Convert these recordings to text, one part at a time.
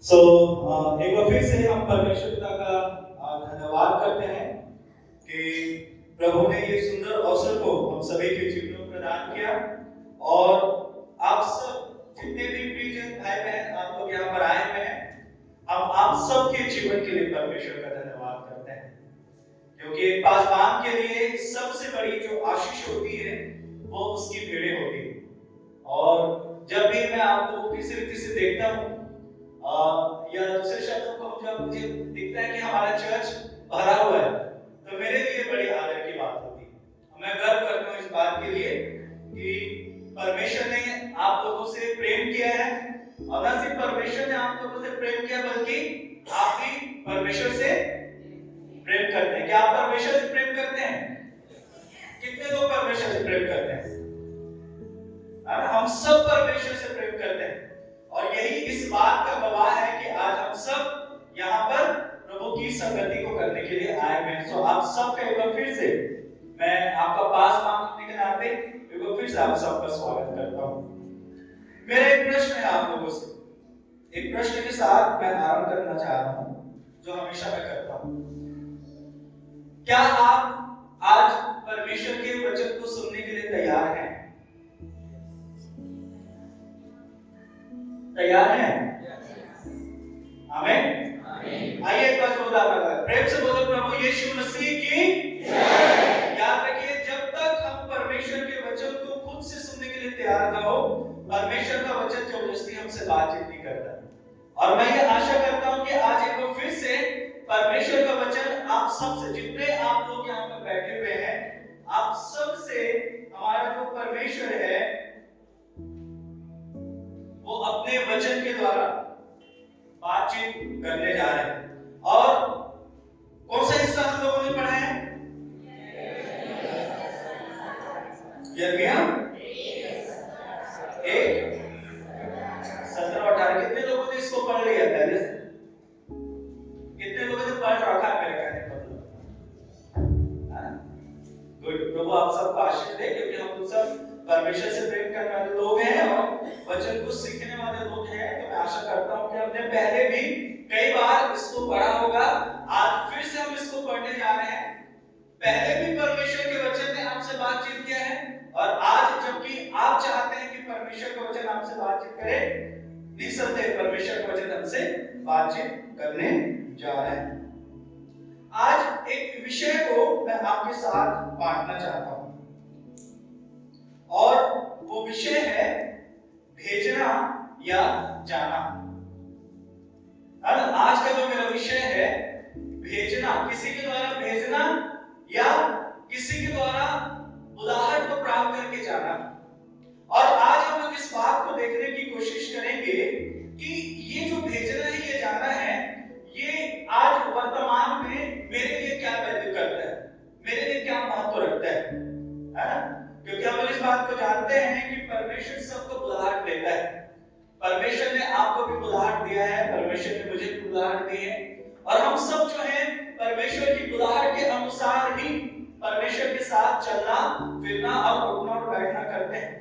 एक बार फिर से हम परमेश्वर पिता का धन्यवाद करते हैं कि प्रभु ने ये सुंदर अवसर को हम सभी के जीवन में प्रदान किया। और आप सब जितने भी प्रियजन भाई बहन आप लोग यहाँ पर आए हुए हैं, हम आप सबके जीवन के लिए परमेश्वर का धन्यवाद करते हैं, क्योंकि एक पासवान के लिए सबसे बड़ी जो आशीष होती है वो उसकी भेड़ें होती है। और जब भी मैं आप लोगों को किसी रीति से देखता हूँ या दूसरे शब्दों को जब मुझे दिखता है कि हमारा चर्च भरा हुआ है, तो मेरे लिए बड़ी आदर की बात होती है। मैं गर्व करता हूँ इस बात के लिए कि परमेश्वर ने आप लोगों से प्रेम किया है, और न सिर्फ परमेश्वर ने आप लोगों से प्रेम किया बल्कि आप भी परमेश्वर से प्रेम करते हैं। क्या आप परमेश्वर से प्रेम करते हैं? कितने लोग परमेश्वर से प्रेम करते हैं? हम सब परमेश्वर से प्रेम करते हैं, और यही इस बात का गवाह है कि आज हम सब यहाँ पर प्रभु की संगति को करने के लिए आए हैं। सो आप सबका एक बार फिर से मैं आपका पास मांगने के नाते एक बार फिर से आप सबका स्वागत करता हूँ। मेरा एक प्रश्न है आप लोगों से, एक प्रश्न के साथ मैं आरंभ करना चाह रहा हूँ जो हमेशा मैं करता हूँ। क्या आप आज परमेश्वर के वचन को सुनने के लिए तैयार हैं? तैयार हैं? आमीन। आइए एक बार जोरदार लगाएं, प्रेम से बोलो प्रभु यीशु मसीह की जय। याद रखिए, जब तक हम परमेश्वर के वचन को खुद से सुनने के लिए तैयार ना हो, परमेश्वर का वचन जबरदस्ती हमसे बातचीत नहीं करता। और मैं ये आशा करता हूं कि आज एक बार फिर से परमेश्वर का वचन आप सबसे, जितने आप लोग यहाँ पर बैठे हुए हैं, आप सबसे हमारा जो परमेश्वर है वो अपने वचन के द्वारा बातचीत करने जा रहे हैं। और कौन सा हिस्सा हम लोगों ने पढ़ा है? यिर्मयाह 1:17-18। कितने लोगों ने इसको पढ़ लिया पहले से? कितने लोगों ने पढ़ रखा है मेरे कहने का मतलब? गुड। प्रभु आप सबको आशीष दे, क्योंकि हम लोग सब परमेश्वर से प्रेम करने वाले लोग हैं और वचन को सीखने वाले लोग हैं। तो मैं आशा करता हूं कि हमने पहले भी कई बार इसको पढ़ा होगा, आज फिर से हम इसको पढ़ने जा रहे हैं। पहले भी परमेश्वर के वचन ने आपसे बातचीत किया है, और आज जबकि आप चाहते हैं कि परमेश्वर का वचन आपसे बातचीत करे, निसंदेह परमेश्वर का वचन हमसे बातचीत करने जा रहे हैं। आज एक विषय को मैं आपके साथ बांटना चाहता हूं, और वो विषय है भेजना या जाना। आज का जो मेरा विषय है, भेजना, किसी के द्वारा भेजना या किसी के द्वारा बुलाहट को प्राप्त करके जाना। और आज हम लोग इस बात को देखने की कोशिश करेंगे कि ये जो भेजना है, ये जाना है, ये आज वर्तमान में मेरे लिए क्या वैल्यू करता है, मेरे लिए क्या महत्व रखता है ना? क्योंकि हम लोग इस बात को जानते हैं कि परमेश्वर सबको बुलाहट देता है। परमेश्वर ने आपको भी बुलाहट दिया है, परमेश्वर ने मुझे भी बुलाहट दी है, और हम सब जो हैं परमेश्वर की बुलाहट के अनुसार ही परमेश्वर के साथ चलना फिरना और उठना और बैठना करते हैं।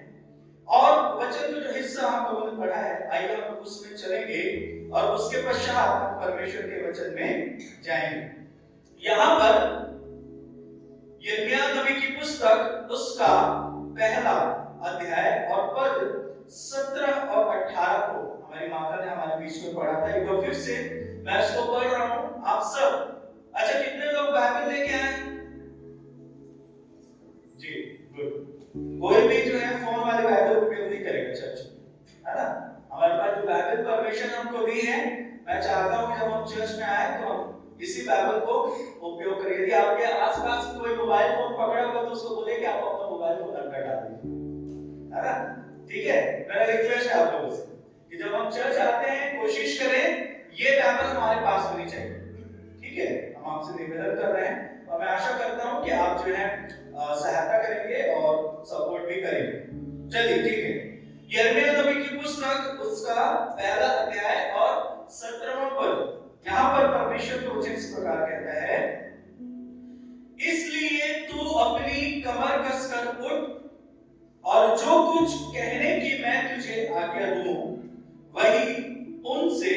और वचन का जो हिस्सा हम लोगों ने पढ़ा है, आइए हम उसमें चलेंगे और उसके पश्चात हम परमेश्वर के वचन में जाएंगे। यहाँ पर यिर्मयाह नबी की पुस्तक उसका पहला अध्याय और पद 17 और 18 को हमारी माता ने हमारे बीच में पढ़ा था। एक बार फिर से मैं इसको पढ़ रहा हूँ, आप सब। अच्छा, कितने लोग बाइबल लेके आए? जी, गुड। कोई भी जो है फोन वाले बाइबल उपयोग नहीं करेगा चर्च, है ना? हमारे पास जो बाइबल परमिशन हमको दी है, मैं चाहता हूँ कि जब हम चर्च में आए तो हम इसी बाइबल को उपयोग करें। यदि आपके आसपास कोई मोबाइल फोन पकड़ा होगा तो उसको बोले कि आप अपना मोबाइल फोन अंदर डाल दीजिए, है ना? ठीक है? मेरा रिक्वेस्ट है आप लोगों से कि जब हम चर्च आते हैं, कोशिश करें ये बाइबल हमारे पास होनी चाहिए। ठीक है? हम आपसे निवेदन कर रहे हैं, और मैं आशा करता हूं कि आप जो है सहायता करेंगे और सपोर्ट भी करेंगे। चलिए, ठीक है। यिर्मयाह नबी की पुस्तक उसका पहला अध्याय और 17वां पद, यहाँ पर परमेश्वर का वचन इस प्रकार कहता है, इसलिए तू अपनी कमर कसकर उठ, और जो कुछ कहने की मैं तुझे आज्ञा दूं वही उनसे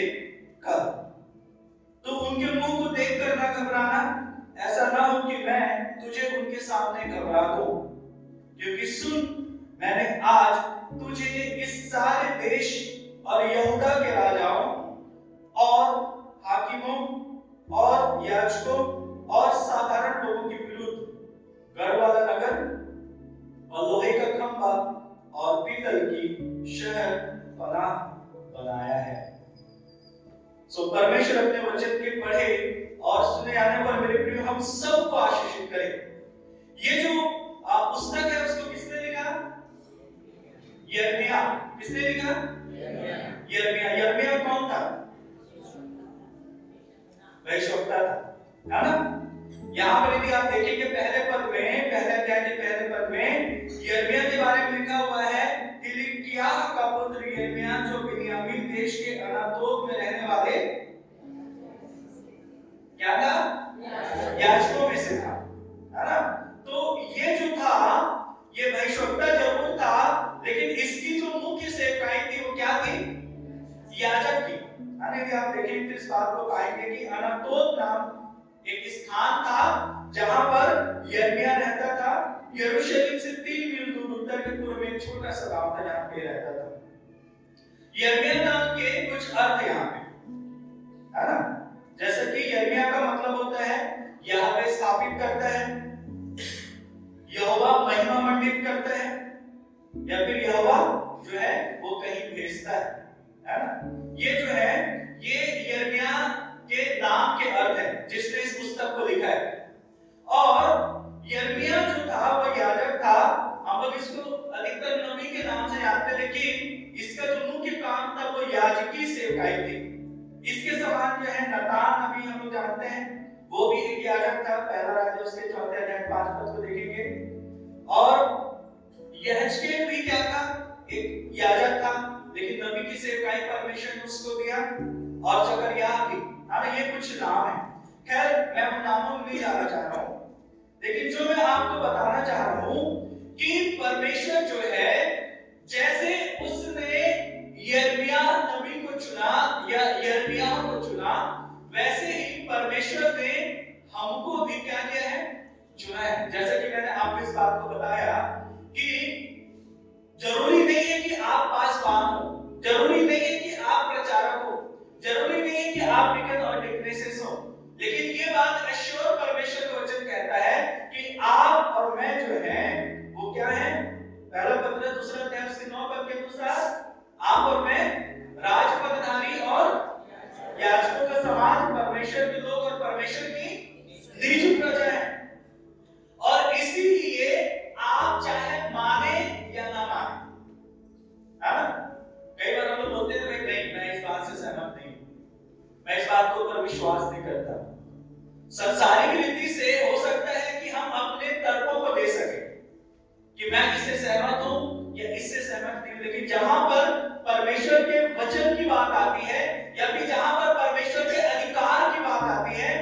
मैंने आज तुझे इस सारे देश और यहूदा के राजाओं और हाकिमों और याजकों और साधारण लोगों के विरुद्ध गढ़ वाला नगर और लोहे का खंभा और पीतल की शहर पनाह बनाया है। सो परमेश्वर अपने वचन के पढ़े और सुने आने पर मेरे प्रिय हम सबको आशीषित करे। ये जो पुस्तक है उसको किसने लिखा? यिर्मयाह। किसने लिखा? यिर्मयाह। यिर्मयाह कौन था? भविष्यवक्ता था, है ना? यहाँ पर यदि आप देखेंगे पहले अध्याय के पहले पद में यिर्मयाह के बारे में लिखा हुआ है, हिल्किय्याह का पुत्र यिर्मयाह जो बिन्यामीन देश के अनातोत में रहने वाले क्या था? याजकों में से था, है ना? तो ये जो था ये भविष्यवक्ता जरूर था, लेकिन इसकी जो मुख्य सेवकाई थी वो क्या थी? याजक की। यदि आप देखेंगे तो इस बात को पाएंगे कि अनातोत नाम एक स्थान था जहां पर यिर्मयाह रहता था। यरूशलेम से 3 मील दूर उत्तर के पूर्व में एक छोटा सा गांव था जहां पे रहता था। यिर्मयाह नाम के कुछ अर्थ यहाँ पे, है ना? जैसे कि यिर्मयाह का मतलब होता है यहोवा स्थापित करता है, यहोवा महिमा मंडित करता है, या फिर यहोवा जो है वो कहीं भेजता है ना? ये जो है ये यिर्मयाह के नाम के अर्थ है जिसने इस पुस्तक को लिखा है। और यिर्मयाह जो था वो याजक था। हम लोग इसको अधिकतर नबी के नाम से जानते हैं, लेकिन इसका जो मुख्य काम था वो याजकी सेवकाई थी। इसके समान जो है नतान नबी हम लोग जानते हैं, वो भी एक याजक था। पहला राज्य उसके 4 अध्याय 5 पद को देखेंगे। और यहेजकेल भी क्या था? एक याजक था, लेकिन नबी की सेवकाई परमेश्वर ने उसको दिया। और जकरिया भी, ये कुछ नाम है। खैर मैं उन नामों में नहीं जाना चाह रहा हूं, लेकिन जो मैं आपको बताना चाह रहा हूं कि परमेश्वर जो है जैसे उसने यिर्मयाह नबी को चुना या यिर्मयाह को चुना, वैसे ही परमेश्वर ने हमको भी क्या किया है? चुना है। जैसे कि मैंने आपको इस बात को बताया कि जरूरी नहीं है कि आप पासवान हो, जरूरी नहीं है कि आप प्रचारक हो, जरूरी नहीं है कि आप डिकन और डिकनेसेस हो, लेकिन ये बात अश्योर परमेश्वर का वचन कहता है कि आप और मैं जो है वो क्या है? पहला पत्र 2 अध्याय उसके 9 पद के अनुसार आप और मैं राजपदधारी और याजकों का समाज, परमेश्वर के लोग और परमेश्वर की निज प्रजा है। और इसीलिए आप चाहे माने या ना माने, है ना? कई बार हम लोग बोलते हैं नहीं मैं इस बात से सहमत नहीं, मैं इस बात के ऊपर विश्वास नहीं करता। संसारिक रीति से हो सकता है कि हम अपने तर्कों को दे सके कि मैं इससे सहमत हूं या इससे सहमत नहीं, लेकिन जहां पर परमेश्वर के वचन की बात आती है या फिर जहां पर परमेश्वर के अधिकार की बात आती है,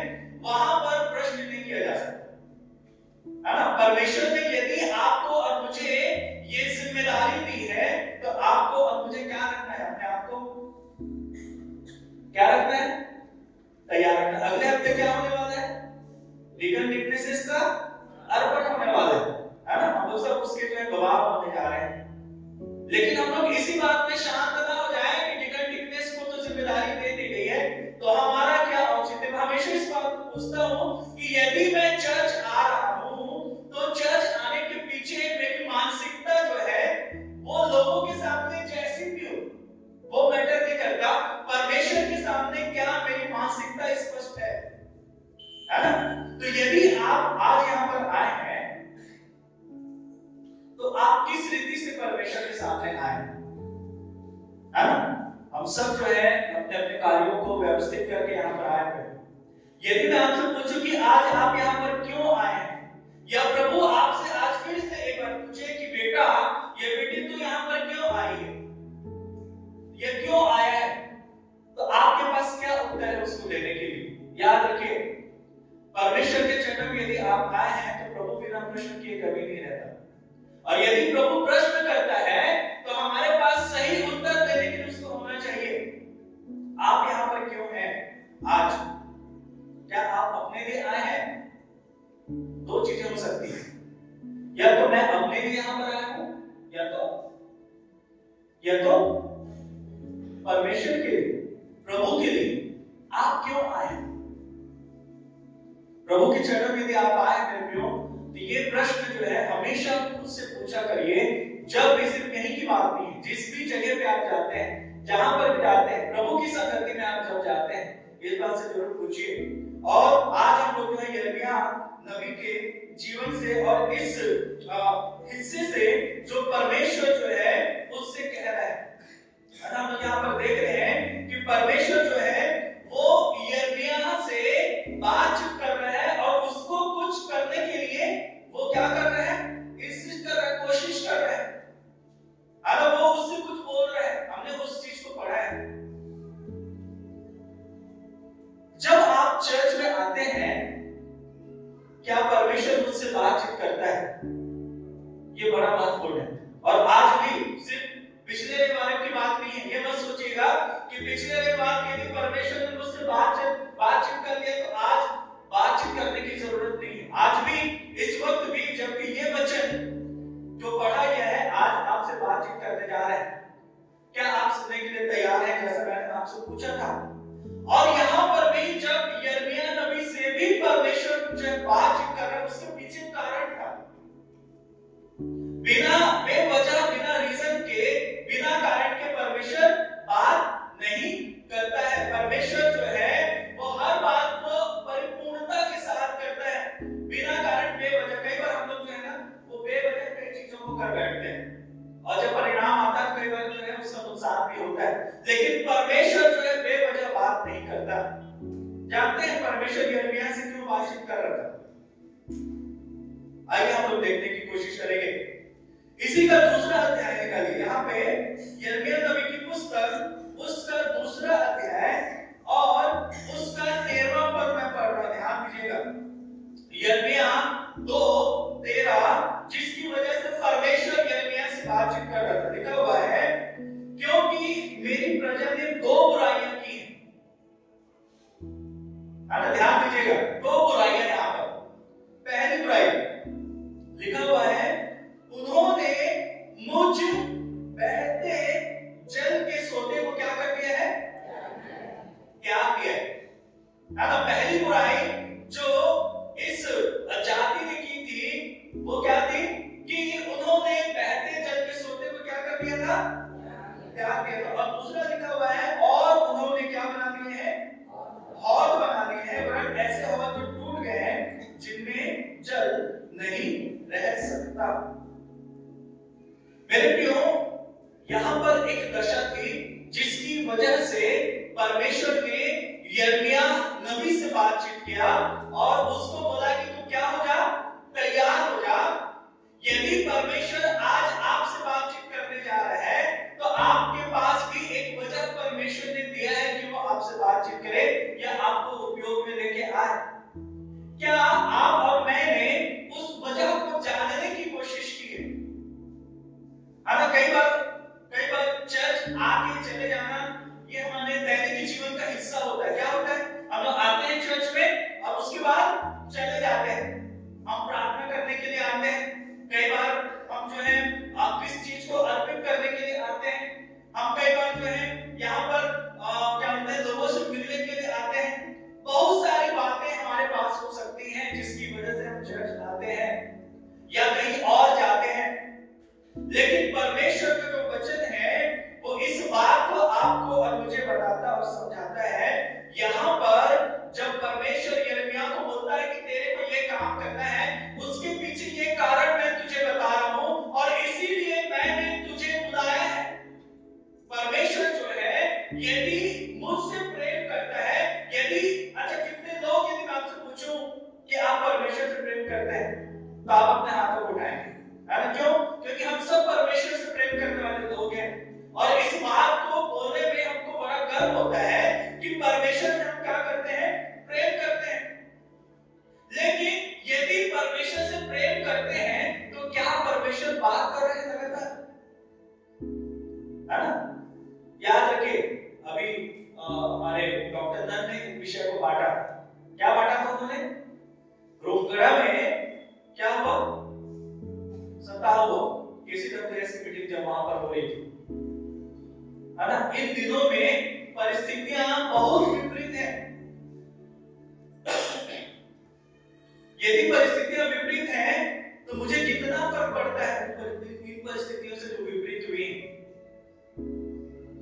वहां पर प्रश्न नहीं किया जा सकता, है ना? परमेश्वर ने यदि आपको और मुझे ये जिम्मेदारी दी है तो आपको और मुझे क्या रखना है? अपने आप को क्या रखना है? तैयार रखना। अगले हफ्ते क्या होने वाला है? डिकन डिकनेसेस का अर्पण होने वाला है ना? हम लोग सब उसके जो है गवाह होने जा रहे हैं। लेकिन हम लोग इसी बात पे शांत ना हो जाए कि डिकन डिकनेस को तो जिम्मेदारी दे दी गई है, तो हमारा क्या औचित्य? मैं हमेशा इस बात को पूछता हूं कि यदि मैं चर्च आ रहा हूं तो चर्च आने के पीछे मेरी मानसिकता जो है वो लोगों के सामने जैसी भी हो वो मैटर नहीं करता। परमेश्वर के सामने क्या मेरी मानसिकता स्पष्ट है ना? तो यदि आप आज यहां पर आए हैं तो आप किस रीति से परमेश्वर के सामने आए हैं, है ना? हम सब जो है अपने अपने कार्यों को व्यवस्थित करके यहाँ पर आए हैं। यदि मैं आपसे पूछूं कि आज आप यहाँ पर क्यों आए हैं, या प्रभु आपसे आज फिर से एक बार पूछे कि बेटा ये बेटी तू यहाँ पर क्यों आई है, ये क्यों आया है, तो आपके पास क्या उत्तर है उसको देने के लिए? याद रखिए परमेश्वर के चरणों में यदि आप आए हैं तो प्रभु बिना प्रश्न किए कभी नहीं रहता, और यदि प्रभु प्रश्न करता है तो हमारे पास सही उत्तर देने के लिए उसको होना चाहिए। आप यहाँ पर क्यों हैं आज? क्या आप अपने लिए आए हैं? दो चीजें हो सकती हैं, या तो मैं अपने लिए यहाँ पर आया हूं या तो परमेश्वर के लिए, प्रभु के लिए आप क्यों आए? प्रभु के चरणों में यदि आप आए मेरे प्रियो, तो ये प्रश्न जो है हमेशा खुद से पूछा करिए। जब भी, सिर्फ यहीं की बात नहीं है, जिस भी जगह पे आप जाते हैं, जहां पर भी जाते हैं, प्रभु की संगति में आप जब जाते हैं, इस बात से जरूर पूछिए। और आज हम लोग जो है यिर्मयाह नबी के जीवन से और इस हिस्से से जो परमेश्वर जो है उससे कह रहा है। हम लोग यहाँ पर देख रहे हैं कि परमेश्वर जो है वो यिर्मयाह से बातचीत कर रहा है और उसको कुछ करने के लिए वो क्या कर रहा है? इंसिस्ट कर रहा है, कोशिश कर रहा है। अगर वो उससे कुछ बोल रहा है, हमने उस चीज को पढ़ा है। जब आप चर्च में आते हैं, क्या परमेश्वर मुझसे बातचीत करता है? ये बड़ा महत्वपूर्ण है। और आज भी सिर्फ पिछले रविवार की बात नहीं है। ये मत सोचिएगा कि पिछले रविवार के दिन परमेश्वर ने मुझसे बातचीत कर लिया तो आज बातचीत करने की जरूरत नहीं है। आज भी, इस वक्त भी, जबकि ये वचन जो पढ़ा गया है आज आपसे बातचीत करने जा रहा है। क्या आप सुनने के लिए तैयार हैं? जैसा मैंने आपसे पूछा था। और यहाँ पर भी जब यिर्मयाह नबी से भी परमेश्वर जब बातचीत कर रहा है, उसके पीछे कारण था। बिना बेवजह, बिना रीजन के, बिना कारण के परमेश्वर बात नहीं करता है। परमेश्वर जो है वो हर बात को परिपूर्णता के साथ करता है, बिना कारण, बेवजह। कई बार हम लोग जो है ना वो बेवजह कई चीजों को कर बैठते हैं और जब परिणाम आता है कई बार जो है उसका नुकसान भी होता है। लेकिन परमेश्वर जो है बेवजह बात नहीं करता। जानते हैं परमेश्वर यिर्मयाह से क्यों बातचीत कर रहा था? आइए हम लोग देखने की कोशिश करेंगे। इसी का दूसरा अध्याय निकालिए। यहाँ पे यिर्मयाह नबी की पुस्तक, उसका दूसरा अध्याय और उसका 13वां पद में पढ़ रहा, ध्यान दीजिएगा। यिर्मयाह 2:13, जिसकी वजह से परमेश्वर यिर्मयाह से बातचीत कर रहा था। लिखा हुआ है, क्योंकि मेरी प्रजा ने 2 बुराइयां की हैं। ध्यान दीजिएगा, 2 बुराइयां यहाँ पर। पहली बुराई लिखा हुआ है, उन्होंने मुझ बहते जल के सोते को क्या कर दिया है? त्याग दिया है। पहली बुराई जो इस जाति ने की थी वो क्या थी कि उन्होंने बहते जल के सोते को क्या कर दिया था? त्याग दिया था। और दूसरा लिखा हुआ है, और उन्होंने क्या बना दिए हैं? हौद बना दिए हैं, वरन ऐसे हौद जो टूट गए हैं जिनमें जल नहीं रह सकता। मेरे प्रियो, यहां पर एक दशा थी जिसकी वजह से परमेश्वर ने यिर्मयाह नबी से बातचीत किया और उसको बोला कि तू क्या हो जा? तैयार हो जा। यदि परमेश्वर आज आपसे बातचीत करने जा रहा है तो आपके पास भी एक वजह परमेश्वर ने दिया है कि वो आपसे बातचीत करे या आपको उपयोग में लेके आए। क्या आप और मैंने उस वजह को जानने की कोशिश की है? कई बार चर्च आके चले जाना ये हमारे दैनिक जीवन का हिस्सा होता है। क्या होता है? हम लोग आते हैं चर्च में और उसके बाद चले जाते हैं। हम प्रार्थना करने के लिए आते हैं। कई बार हम जो है किस चीज को अर्पित करने के लिए आते हैं। हम कई बार जो है यहाँ पर क्या बोलते हैं, लोगों से मिलने के लिए आते हैं। बहुत सारी बातें हमारे पास हो सकती हैं जिसकी वजह से हम चर्च आते हैं या कहीं और जाते हैं। लेकिन परमेश्वर का जो वचन है वो इस बात को आपको और मुझे बताता और समझाता है। यहाँ पर जब परमेश्वर यिर्मयाह को बोलता है कि तेरे को ये काम करना है, उसके पीछे ये कारण मैं तुझे बता रहा हूं और इसीलिए मैंने तुझे बुलाया है। परमेश्वर जो है यदि मुझसे प्रेम करता है, यदि कितने लोग, यदि मैं आपसे पूछूं कि आप परमेश्वर से प्रेम करते हैं तो आप अपने हाथों को उठाएंगे। क्यों? क्योंकि हम सब परमेश्वर से प्रेम करने वाले लोग हैं और इस बात को बोलने में हमको बड़ा गर्व होता है कि परमेश्वर से हम क्या करते हैं? प्रेम करते हैं। लेकिन यदि परमेश्वर से प्रेम करते हैं तो क्या परमेश्वर बात कर रहे हैं लगातार? है ना? याद रखिए, अभी हमारे डॉक्टर नन ने इस विषय को बांटा। क्या बांटा था उन्होंने? रोमगढ़ा में क्या हुआ? 57 केसीडब्ल्यूएस की जब वहां पर हो रही थी, है ना। इन दिनों में परिस्थितियां बहुत विपरीत है। यदि परिस्थितियां विपरीत हैं तो मुझे कितना फर्क पड़ता है इन परिस्थितियों से जो विपरीत हुई,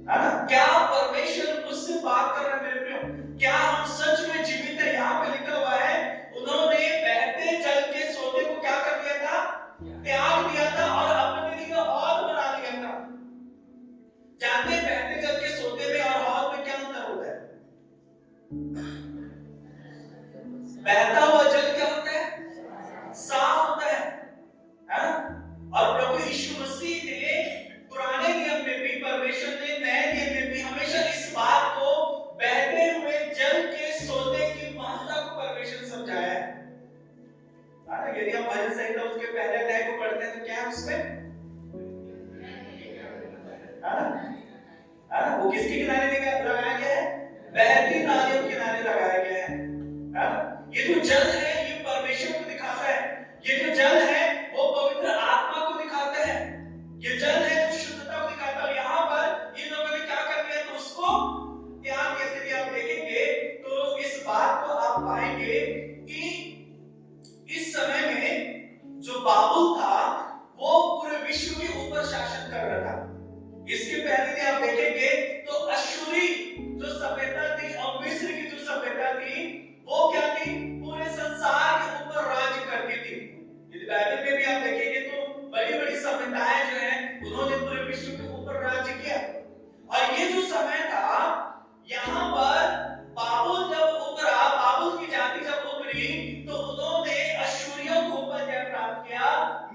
है ना। क्या परमेश्वर मुझसे बात कर रहा है मेरे प्रियो? क्या हम सच में जीवित है? यहाँ पे लिखा हुआ है उन्होंने बहते जल के सोते को क्या कर दिया था? त्याग दिया था और अपने लिए हौद बना लिया था। जानते हैं बहते जल के सोते में और हौद में क्या अंतर होता है? बहता हुआ जल क्या होता है? साफ होता है ना। और प्रभु यीशु मसीह ने पुराने नियम में भी, परमेश्वर ने नए नियम में भी हमेशा इस बात को, बहते हुए जल के सोते की महत्ता को परमेश्वर समझाया है। यदि हम भजन संहिता उसके पहले अध्याय को पढ़ते हैं तो क्या है उसमें? वो किसके किनारे लगाया गया है? बहती नालियों के किनारे लगाया गया है। ये जो जल है ये परमेश्वर को दिखाता है। ये जो जल है वो पवित्र आत्मा को दिखाता है। ये जल है जो शुद्धता को दिखाता है। यहाँ पर इन लोगों ने क्या कर दिया? तो उसको त्याग दिया। यदि आप देखेंगे तो इस बात को आप पाएंगे कि इस समय में जो बाबुल था वो पूरे विश्व के ऊपर शासन कर रहा था। इसके पहले भी आप देखेंगे तो अश्शूरी जो सभ्यता थी और मिस्र की जो सभ्यता थी वो क्या थी? पूरे संसार के ऊपर राज्य करती थी। यदि बाइबल में भी आप देखेंगे तो बड़ी-बड़ी सभ्यताएं जो हैं उन्होंने पूरे विश्व के ऊपर राज्य किया। और ये जो समय था यहाँ पर बाबुल जब उभरा, बाबुल की जाति जब उभरी तो उन्होंने अश्शूरियों के ऊपर जय प्राप्त किया,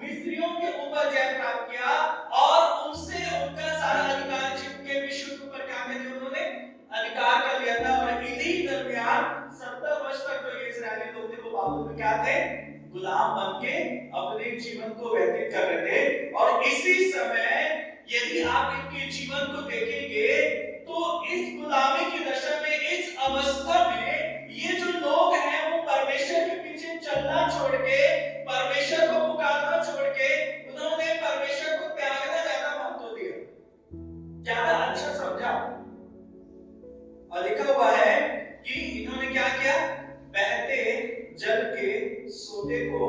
मिस्रियों के ऊपर जय प्राप्त किया और उनसे उनका सारा अधिकार छीन के विश्व के ऊपर क्या कर दिया? उन्होंने अधिकार कर लिया था। और इन्हीं दरमियान 70 वर्ष तक जो ये इस्राएली लोग थे वो बाबुल में क्या थे? गुलाम बन के अपने जीवन को व्यतीत कर रहे थे। और इसी समय यदि आप इनके जीवन को देखेंगे तो इस गुलामी की दशा में, इस अवस्था में ये जो लोग हैं वो परमेश्वर के पीछे चलना छोड़ के, परमेश्वर को पुकारना छोड़ के उन्होंने परमेश्वर को त्यागना ज्यादा महत्व दिया, ज्यादा अच्छा समझा। और लिखा हुआ है कि इन्होंने क्या किया? बहते जल के सोते को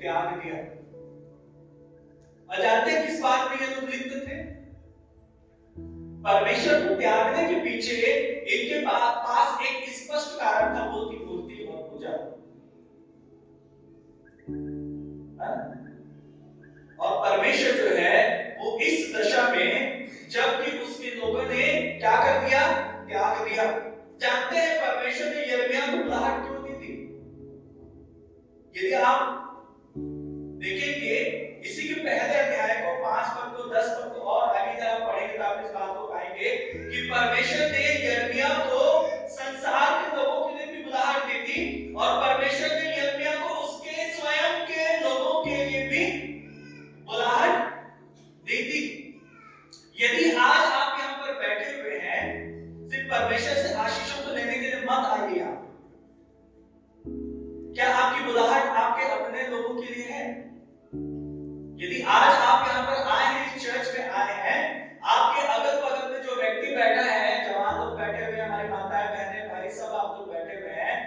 त्याग दिया। और जानते हैं किस बात में ये लोग लिप्त थे? परमेश्वर को त्यागने के पीछे इनके पास एक स्पष्ट कारण था, वो थी मूर्ति और पूजा। और परमेश्वर जो है वो इस दशा में, जबकि उसके लोगों ने क्या कर दिया? त्याग दिया। जानते हैं परमेश्वर ने यिर्मयाह को बुलाहट क्यों दी थी? यदि आप देखेंगे इसी के पहले अध्याय को 5 पद को 10 पद को और आगे जब आप पढ़ेंगे तो आप इस बात को पाएंगे कि परमेश्वर ने यिर्मयाह को संसार के लोगों के लिए भी बुलाहट दी थी और परमेश्वर ने यिर्मयाह को उसके स्वयं के लोगों के लिए भी बुलाहट दी थी। यदि आज आप यहाँ पर बैठे हुए हैं, सिर्फ परमेश्वर से आशीषों को लेने के लिए मत आइए। आप क्या आपकी बुलाहट आपके अपने लोगों के लिए है? यदि आज आप यहाँ पर आए हैं, इस चर्च में आए हैं, आपके अगल बगल में जो व्यक्ति बैठा है, जवान लोग बैठे हुए हैं, हमारी माताएं बहनें भाई सब आप लोग बैठे हुए हैं,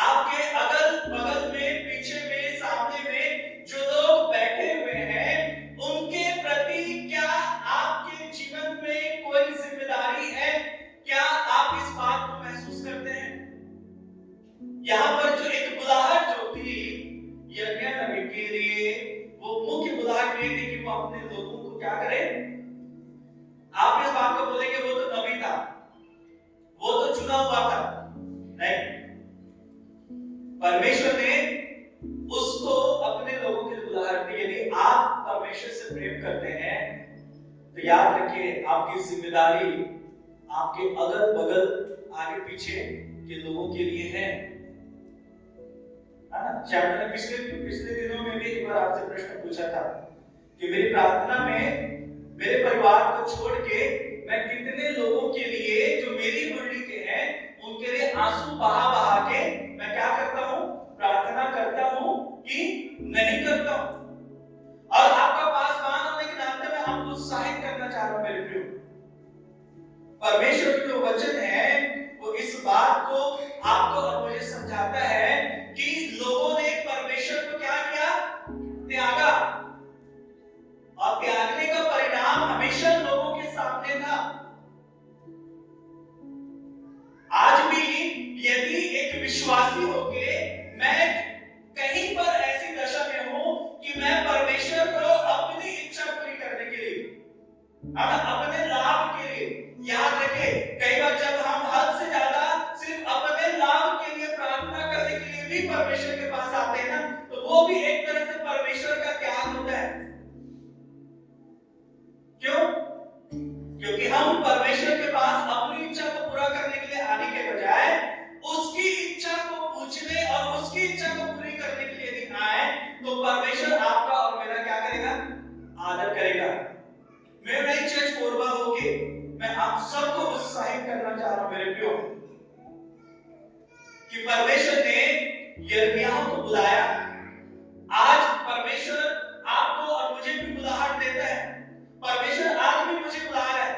आपके अगल बगल में, पीछे में, सामने में जो लोग बैठे हुए हैं, उनके प्रति क्या आपके जीवन में कोई जिम्मेदारी है? क्या आप इस बात को महसूस करते हैं? यहाँ पर जो एक बुलाहट जो थी यिर्मयाह नबी के लिए, वो मुख्य बुलाहट ये थी कि वो अपने लोगों को क्या करे? आप इस बात को बोलेंगे वो तो नबी था, वो तो चुना हुआ था। नहीं, परमेश्वर ने उसको अपने लोगों के लिए बुलाहट दी। यदि आप परमेश्वर से प्रेम करते हैं तो याद रखिए आपकी जिम्मेदारी आपके अगल बगल, आगे पीछे के लोगों के लिए है। शायद मैंने पिछले दिनों में भी एक बार आपसे प्रश्न पूछा था कि मेरी प्रार्थना में मेरे परिवार को छोड़ के मैं कितने लोगों के लिए जो मेरी मंडली के हैं उनके लिए आंसू बहा बहा के मैं क्या करता हूँ? प्रार्थना करता हूँ कि नहीं करता हूँ। और आपका पासवान होने के नाते मैं आपको उत्साहित करना चाह रहा हूं मेरे प्रियो। परमेश्वर की जो वचन है वो इस बात को आपको और मुझे समझाता है कि लोगों ने परमेश्वर को क्या किया? त्यागा। और त्यागने का परिणाम हमेशा लोगों के सामने था। आज भी यदि एक विश्वासी होके मैं कहीं पर ऐसी दशा में हूं कि मैं परमेश्वर को अपनी इच्छा पूरी करने के लिए, अपने लाभ के लिए, याद रखें कई बार जब हम हद से ज्यादा सिर्फ अपने लाभ के लिए प्रार्थना करने के लिए भी परमेश्वर के पास आते हैं ना, तो वो भी एक तरह से परमेश्वर का त्याग होता है। क्यों? क्योंकि हम परमेश्वर के पास अपनी इच्छा को पूरा करने के लिए आने के बजाय उसकी इच्छा को पूछने और उसकी इच्छा को पूरी करने के लिए यदि आए तो परमेश्वर आपका और मेरा क्या करेगा? आदर करेगा। मेरे नई चर्च कोरबा होके मैं आप सबको उत्साहित करना चाह रहा हूं मेरे प्रियो कि परमेश्वर ने यिर्मयाह को बुलाया। आज परमेश्वर आपको और मुझे भी बुलाहट देता है। परमेश्वर आज भी मुझे बुला रहा है,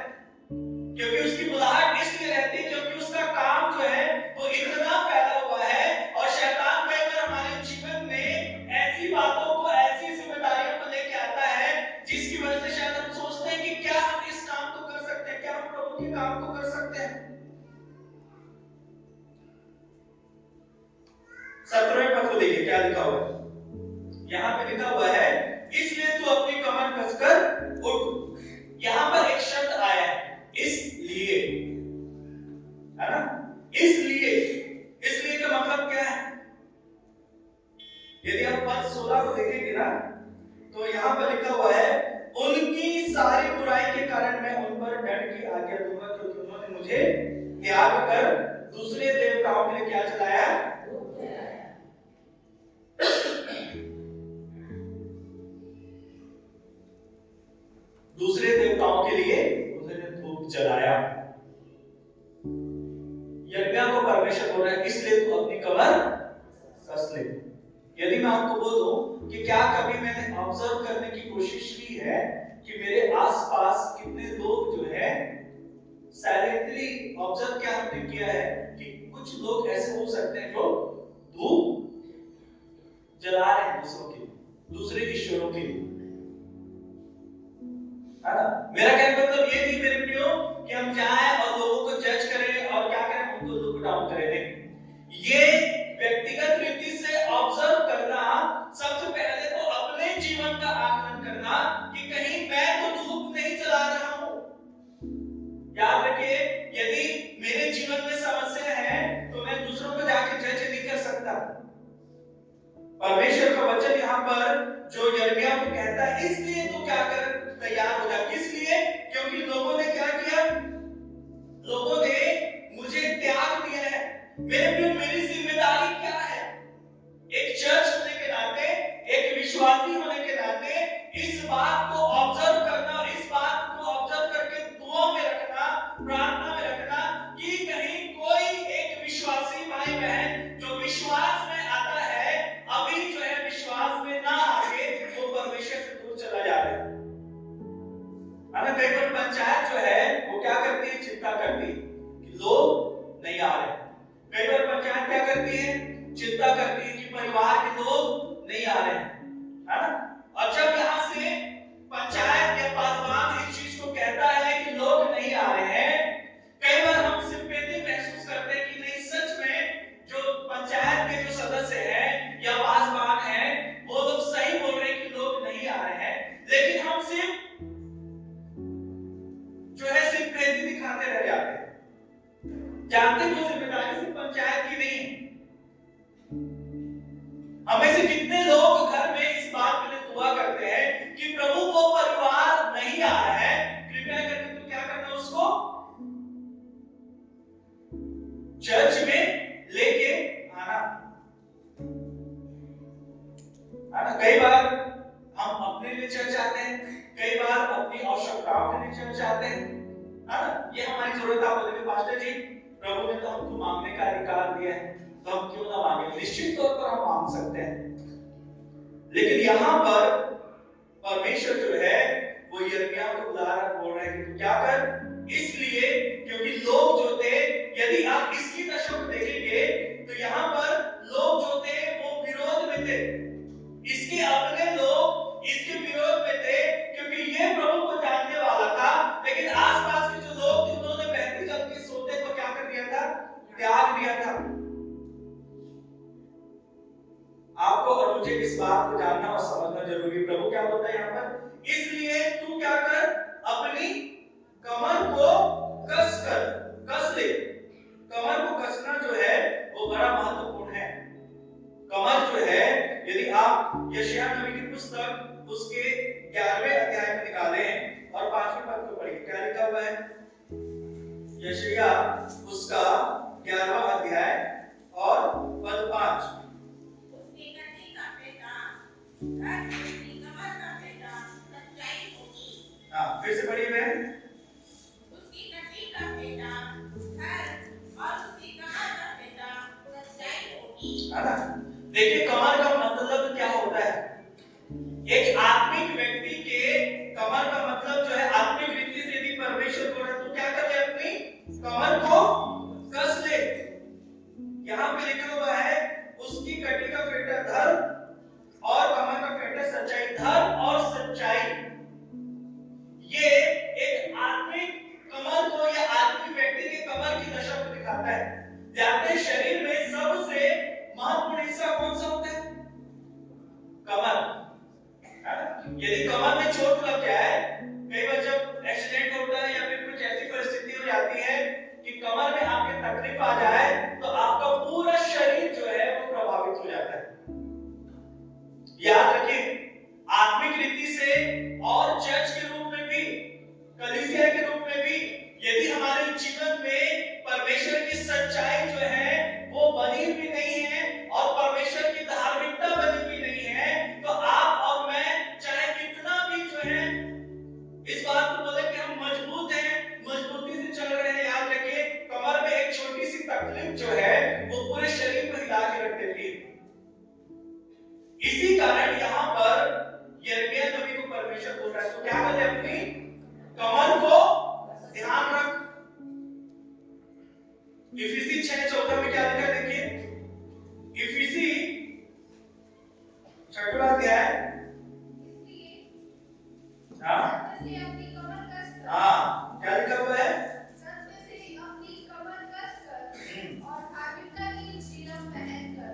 क्योंकि उसकी बुलाहट इसलिए रहती है क्योंकि उसका काम जो है वो इतना फैला हुआ है और शैतान कई बार हमारे जीवन में ऐसी बातों को, ऐसी जिम्मेदारियों को लेके आता है जिसकी वजह से शायद हम सोचते हैं कि क्या हम इस काम को कर सकते हैं, क्या हम प्रभु के काम को कर सकते हैं। 17वें पद को देखिए क्या लिखा हुआ है। यहां पे लिखा हुआ है इसलिए तू अपनी कमर कसकर उठ। यहां पर एक शब्द आया है इसलिए, है ना? इसलिए का मतलब क्या है? यदि आप पद 16 को देखेंगे ना तो यहां पर लिखा हुआ है उनकी सारी बुराई के कारण मैं उन पर दंड की आज्ञा दूंगा क्योंकि उन्होंने मुझे त्याग कर दूसरे देवताओं के लिए क्या चलाया? दूसरे देवताओं के लिए उन्होंने धूप जलाया। यिर्मयाह को परमेश्वर बोल रहा है इसलिए तू अपनी कमर कस ले। यदि मैं आपको बोलूं कि क्या कभी मैंने ऑब्जर्व करने की कोशिश की है कि मेरे आसपास कितने लोग जो है साइलेंटली ऑब्जर्व क्या हमने किया है कि कुछ लोग ऐसे हो सकते हैं जो धूप जला रहे हैं दूसरों के लिए, दूसरे ईश्वरों के लिए। मेरा कहने का मतलब ये नहीं मेरे प्रियो कि हम जाएं और लोगों को जज करें और क्या करें, उनको लुक डाउन करें। ये व्यक्तिगत रीति से ऑब्जर्व करना, सबसे पहले तो अपने जीवन का आकलन करना कि कहीं मैं तो धूप नहीं जला रहा हूं। याद रखिए यदि मेरे जीवन में समस्या है तो मैं दूसरों को जाके जज नहीं कर सकता। परमेश्वर का वचन यहाँ पर जो यिर्मयाह को कहता है इसलिए तो क्या कर तैयार हो जा। किस लिए? क्योंकि लोगों ने क्या किया? लोगों ने मुझे त्याग दिया है। मेरे प्रिय मेरी जिम्मेदारी क्या है? एक चर्च होने के नाते, एक विश्वासी होने के नाते इस बात को ऑब्जर्व करना और इस बात को ऑब्जर्व करके दुआ में रखना, प्रार्थना में रखना कि कहीं कोई एक विश्वासी भाई बहन जो विश्वास में आता है अभी जो है विश्वास में ना आके वो परमेश्वर से दूर चला जा रहा है। कई बार पंचायत जो है वो क्या करती है? चिंता करती है कि लोग नहीं आ रहे। कई बार पंचायत क्या करती है? चिंता करती है कि परिवार के लोग नहीं आ रहे हैं, है ना? और जब यहाँ से पंचायत या पासवान इस चीज को कहता है कि लोग नहीं आ रहे हैं, कई बार हम सिंपैथी महसूस करते हैं कि नहीं सच में जो पंचायत के जो सदस्य हैं या पासवान हैं वो लोग सही बोल रहे हैं कि लोग नहीं आ रहे हैं, लेकिन हम सिर्फ जो है सिंपैथी दिखाते रह जाते हैं, जानते वो जिम्मेदारी सिर्फ पंचायत की नहीं है। हमें से कितने लोग घर में इस बात के लिए दुआ करते हैं कि प्रभु वो परिवार नहीं आ रहा है, कृपया करके तू क्या करना उसको चर्च में लेके आना। कई बार हम अपने लिए चर्च आते हैं, कई बार अपनी आवश्यकताओं के लिए चर्च आते हैं, ये हमारी जरूरत आप बोलेंगे पास्टर जी प्रभु ने तो हमको मांगने का अधिकार दिया है तो हम क्यों ना मांगे? निश्चित तौर पर हम मांग सकते हैं, लेकिन यहां पर परमेश्वर जो है वो यिर्मयाह को बुला रहा बोल रहा है कि तू क्या कर, इसलिए क्योंकि लोग जो थे, यदि आप इसकी दशा को देखेंगे तो यहाँ पर लोग जो थे वो विरोध में थे, इसके अपने लोग इसके विरोध में थे क्योंकि ये प्रभु को जानने वाला था। लेकिन आसपास के जो लोग थे उन्होंने बहती जल के सोते को क्या कर दिया था, त्याग दिया था। आपको और मुझे इस बात को जानना और समझना जरूरी। प्रभु क्या बोलता है यहाँ पर, इसलिए तू क्या कर, अपनी कमर को कस कर, कस ले। कमर को कसना जो है वो बड़ा महत्वपूर्ण है। कमर जो है, यदि आप यशायाह नबी की पुस्तक उसके 11वें अध्याय में निकालें और 5वें पद को पढ़िए, क्या लिखा हुआ है? यशायाह उसका 11वां अध्याय और पद 5। हाँ, फिर से पढ़िए बहन। उसकी कटी का बेटा घर और उसकी कमर का बेटा सच्चाई होगी। है ना? देखिए कमर का मतलब क्या होता है। एक आत्मिक व्यक्ति के कमर का मतलब जो है, आत्मिक रीति से यदि परमेश्वर को तो क्या कर ले, अपनी कमर को कस ले। यहाँ पे लिखा हुआ है उसकी कटी का फेटा धर्म और कमर का फेटा सच्चाई। धर्म और सच्चाई, ये एक आत्मिक कमर को या आत्मिक व्यक्ति के कमर की दशा को दिखाता है। जानते हैं शरीर में सबसे महत्वपूर्ण हिस्सा कौन सा होता है? कमर। यदि कमर में चोट लग जाए, कई बार जब एक्सीडेंट होता है या फिर कुछ ऐसी परिस्थिति हो जाती है कि कमर में आपके तकलीफ आ जाए, तो आपका पूरा शरीर जो है वो प्रभावित हो जाता है। याद रखिए, आत्मिक रीति से और चर्च के रूप में भी, कलीसिया के रूप में भी, यदि हमारे जीवन में परमेश्वर की सच्चाई जो है वो बनी भी नहीं है और परमेश्वर की धार्मिकता बनी भी नहीं है, तो आप और मैं चाहे कितना भी जो है इस बात को बोले कि हम मजबूत हैं, मजबूती से चल रहे हैं, याद रखिए कमर में एक छोटी सी तकलीफ जो है वो पूरे शरीर को हिला के रख देती है। इसी कारण यहाँ पर यिर्मयाह नबी को परमेश्वर बोल रहा है, तो क्या करे, अपनी कमर को ध्यान रख। इफिसी 6:14 में क्या लिखा है देखिए, इफिसी 6वां अध्याय, हाँ क्या लिखा हुआ है? सत्य से अपनी कमर कस कर और धार्मिकता की शीलम पहन कर।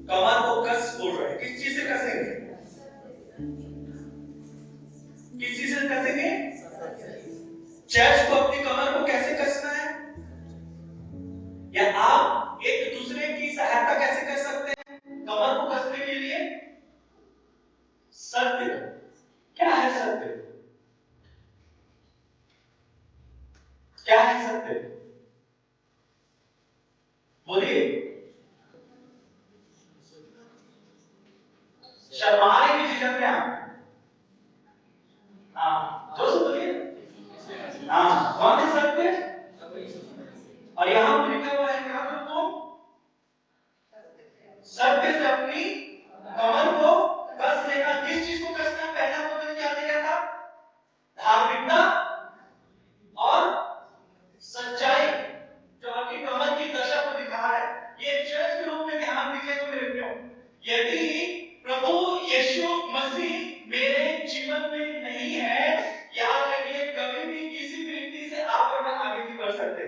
कमर को कस बोल रहे हैं, किस चीज से कसेंगे? किस चीज से कसेंगे? चर्च को अपनी कमर को कैसे कसना है, या आप एक दूसरे की सहायता कैसे कर सकते हैं कमर को कसने के लिए? सत्य। क्या है सत्य? क्या है सत्य? बोलिए। शर्माने की झिझक में आप, हाँ जोर से बोलिए, हाँ कौन है सत्य? और यहाँ पर लिखा हुआ है क्या करो, सत्य से अपनी कमर को कस लेना। किस चीज को कसना है? पहला पद क्या दिया था? धार्मिकता और सच्चाई, जो आपकी कमर की दशा को दिखा है। ये चर्च के रूप में ध्यान दीजिए तो मेरे प्रियो, यदि प्रभु यीशु मसीह मेरे जीवन में नहीं है, याद रखिए कभी भी किसी भी रीति से आप और मैं आगे नहीं बढ़ सकते।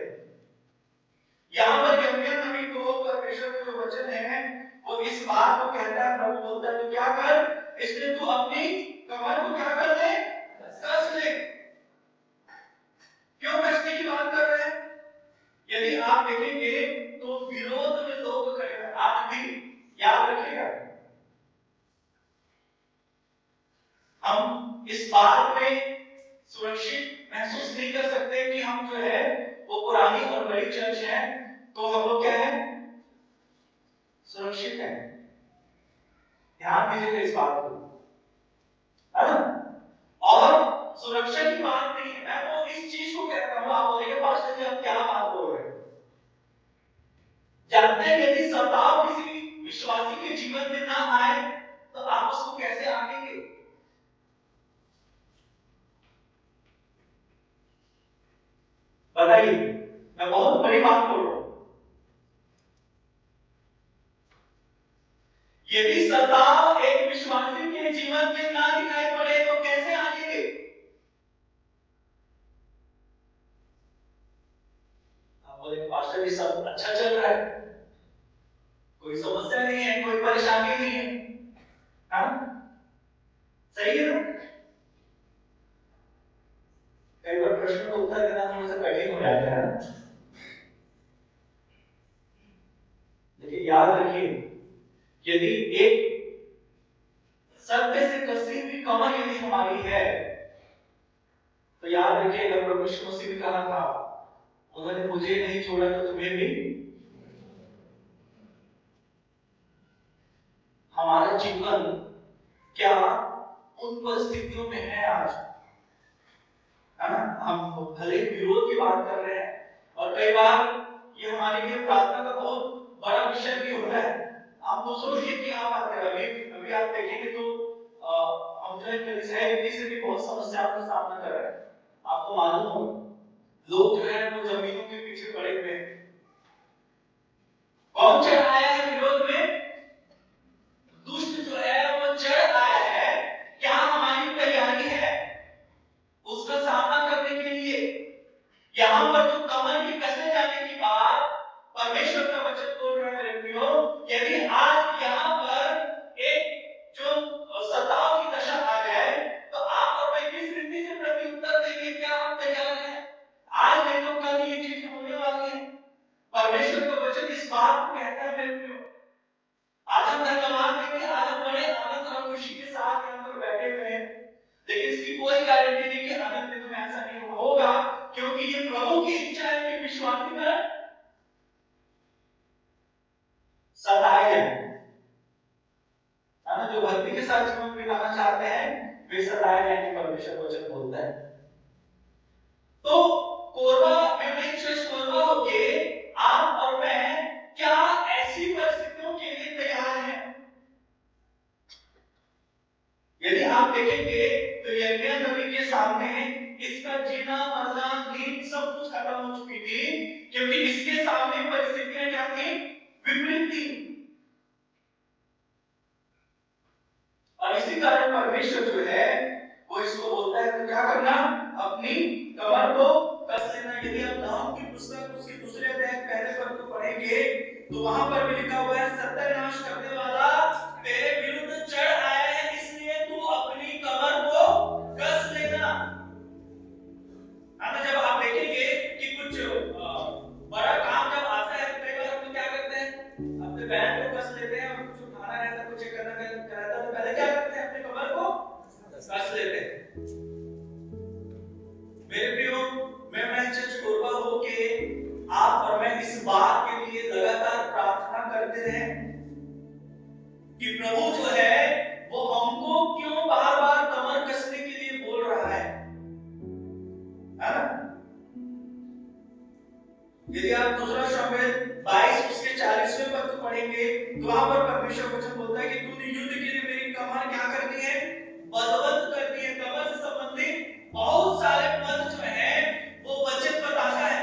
यहाँ पर यिर्मयाह नबी को परमेश्वर का जो वचन है वो इस बात को कहता है, प्रभु बोलता है तो क्या कर, इसलिए तू अपनी कमर को क्या कर ले, कस ले। क्यों कसने की बात कर रहे हैं? यदि आप देखेंगे तो विरोध में लोग खड़े हैं, आज भी याद रखिएगा। हम इस बात में सुरक्षित महसूस नहीं कर सकते कि हम जो है वो पुरानी और बड़ी चर्च है, तो हम लोग क्या है, सुरक्षित है। ध्यान दीजिएगा इस बात को, है ना? और सुरक्षा की बात नहीं है, मैं वो इस चीज को कहता हूं। आप बोलेंगे पास्टर जी आप क्या बात बोल रहे हैं? जानते हैं यदि सताव किसी विश्वासी के जीवन में ना आए तो आप उसको कैसे बताइए, मैं बहुत बड़ी बात बोल रहा हूं। यदि सताव एक विश्वासी के जीवन में ना दिखाई पड़े तो कैसे आएंगे? आप बोले पास्टर जी सब अच्छा चल रहा है, कोई समस्या नहीं है, कोई परेशानी नहीं है, हाँ सही है ना? कई बार प्रश्न का उत्तर देना थोड़ा सा कठिन हो जाता है ना, लेकिन याद रखिए, यदि एक सत्य से कसी हुई कमर यदि हमारी है, तो याद रखिए अगर प्रभु यीशु मसीह ने कहा था, उन्होंने मुझे नहीं छोड़ा तो तुम्हें भी। हमारा जीवन क्या उन परिस्थितियों में है आज, है ना? हम भले विरोध की बात कर रहे हैं और कई बार ये हमारे लिए प्रार्थना का बहुत बड़ा विषय भी होता है। आप दूसरों की क्या बात कर रहे हैं? अभी आप देखेंगे तो हम जो है कलीसिया से भी बहुत समस्याओं का सामना कर रहे हैं। आपको मालूम हो, लोग जो है वो जमीनों के पीछे पड़े हुए हैं। कौन चढ़ आया है विरोध में? दुष्ट जो है वो चढ़ आया है। क्या हमारी तैयारी है उसका सामना करने के लिए? यहाँ पर जो कमर में कसने जाने की बात परमेश्वर का वचन बोल रहा है मेरे प्रियो, यदि आज यहाँ पर एक जो सताव की दशा आ जाए तो आप और मैं किस रीति से प्रति उत्तर देंगे? क्या हम तैयार हैं? आज नहीं तो कल ये चीज होने वाली है। परमेश्वर का वचन इस बात को कहता है मेरे प्रियो। आज हम धन्यवाद देंगे, आज हम बड़े आनंद और खुशी के साथ यहाँ पर बैठे हुए हैं, लेकिन इसकी कोई गारंटी नहीं कि अगले दिन में ऐसा नहीं होगा, क्योंकि ये प्रभु की इच्छा है कि विश्वासी पर सताए जाए, जो भक्ति के साथ जीवन बिताना चाहते हैं वे सताए जाएंगे, परमेश्वर वचन बोलता है। तो कोरबा में चर्च कोरबा होके आप और मैं क्या ऐसी परिस्थितियों के लिए तैयार हैं? यदि आप देखेंगे तो यिर्मयाह नबी के सामने इसका जीना मरना नींद सब कुछ खत्म हो चुकी थी, क्योंकि इसके सामने परिस्थितियां क्या थी? विपरीत थी। और इसी कारण परमेश्वर जो है वो इसको बोलता है तो क्या करना? अपनी कमर को कस लेना। यदि आप नाम की पुस्तक उसके दूसरे अध्याय पहले पद को पढ़ेंगे तो वहां पर भी लिखा हुआ है, सत्यानाश करने वाला तेरे विरुद्ध चढ़ आया है, इसलिए तू अपनी कमर को कस लेना। जब आप देखेंगे कि कुछ बड़ा काम जब आता है तो कई बार हम क्या करते हैं? अपने बैंड को कस लेते हैं, और कुछ खाना रहता है, कुछ करना रहता है तो पहले क्या करते हैं? अपने कमर को कस लेते हैं। मेरे प्रियो, मैं चर्च कोरबा होके आप और मैं इस बात के लिए लगातार प्रार्थना करते रहे कि प्रभु जो है वो हमको क्यों बार-बार कमर कसने के लिए बोल रहा है ना? यदि आप दूसरा शमूएल 22 उसके 40वें पद को पढ़ेंगे तो वहां पर परमेश्वर वचन बोलता है कि तूने युद्ध के लिए मेरी कमर क्या कर दी है? बलवंत कर दी है। कमर से संबंधित बहुत सारे पद जो है वो वचन बताता है।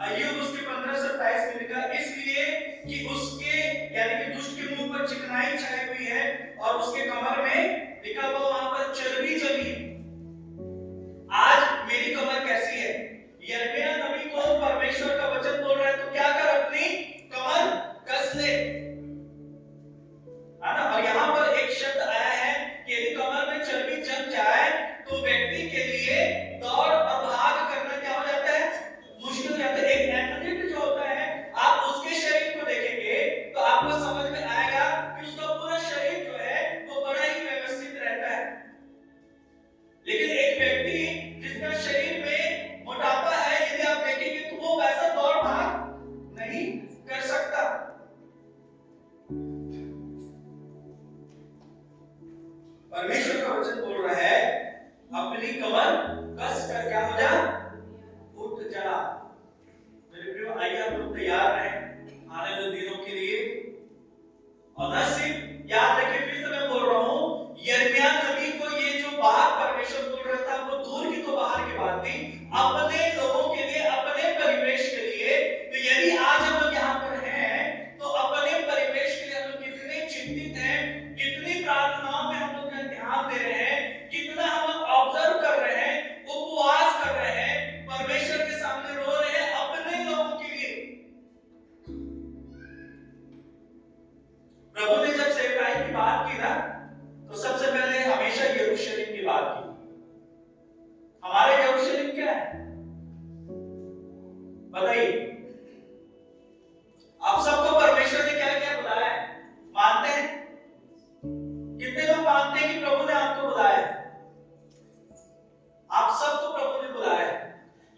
अय्यूब उसके 15:27 में लिखा, इसलिए कि उसके यानी कि दुष्ट के मुंह पर चिकनाई छाई हुई है और उसके कमर में लिखा हुआ वहां पर चर्बी जमी। आज मेरी कमर कैसी है? यिर्मयाह नबी को परमेश्वर का वचन बोल रहा है तो क्या कर? अपनी कमर कस ले, है ना? और यहाँ पर एक शब्द आया है कि यदि कमर में चर्बी जम जाए तो व्यक्ति के लिए दौड़ और भाग करना क्या हो जाता है? मुश्किल हो जाता है। एक एथलीट जो होता है, आप उसके शरीर को देखेंगे तो आपको समझ में आएगा कि उसका पूरा शरीर जो है वो बड़ा ही व्यवस्थित रहता है, लेकिन एक व्यक्ति जिसका शरीर में मोटापा है, यदि आप देखेंगे तो वो वैसा दौड़ भाग नहीं कर सकता। परमेश्वर का वचन बोल रहा है, अपनी कमर कस कर क्या हो जा? उठ जा। मेरे प्रियो, आइए आप लोग तैयार रहें आने वाले दिनों के लिए। और न सिर्फ याद रखिए, फिर से मैं बोल रहा हूं, यिर्मयाह नबी को ये जो बात परमेश्वर बोल रहा था वो दूर की तो बाहर की बात थी, बात की। हमारा यरूशलेम क्या है बताइए? आप सबको परमेश्वर ने क्या क्या बुलाया है? मानते हैं? कितने लोग मानते हैं कि प्रभु ने आपको बुलाया है? आप सबको प्रभु ने बुलाया है।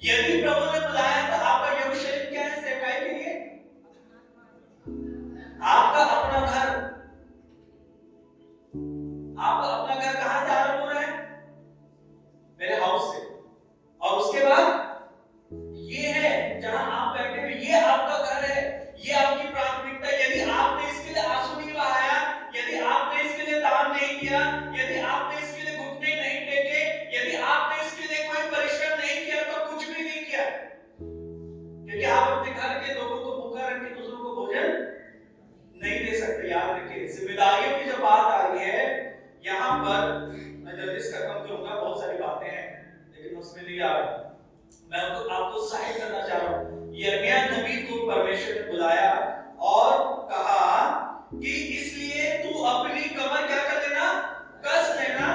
यदि प्रभु ने बुलाया है तो आपका यरूशलेम क्या है सेवकाई के लिए? आपका अपना घर। आपका अपना घर कहां से आरंभ हो रहा है? मेरे हाउस से। और उसके बाद ये है जहां आप बैठे हुए, ये आपका घर है, ये आपकी प्राथमिकता। यदि आपने इसके लिए आंसू नहीं बहाया, यदि आपने इसके लिए दान नहीं किया, यदि आपने इसके लिए घुटने नहीं टेके, यदि आपने इसके लिए कोई परिश्रम नहीं किया तो कुछ भी नहीं किया। क्योंकि आप अपने घर के लोगों को भूखा रख के दूसरों को भोजन नहीं दे सकते। याद रखिए, जिम्मेदारियों की जब बात आ रही है यहां पर, मैं जल्दी से खत्म करूंगा, बहुत सारी बातें हैं लेकिन उसमें नहीं आ रहा। मैं आपको साइड करना चाह रहा हूं। यिर्मयाह नबी को परमेश्वर ने बुलाया और कहा कि इसलिए तू अपनी कमर क्या कर लेना? कस लेना।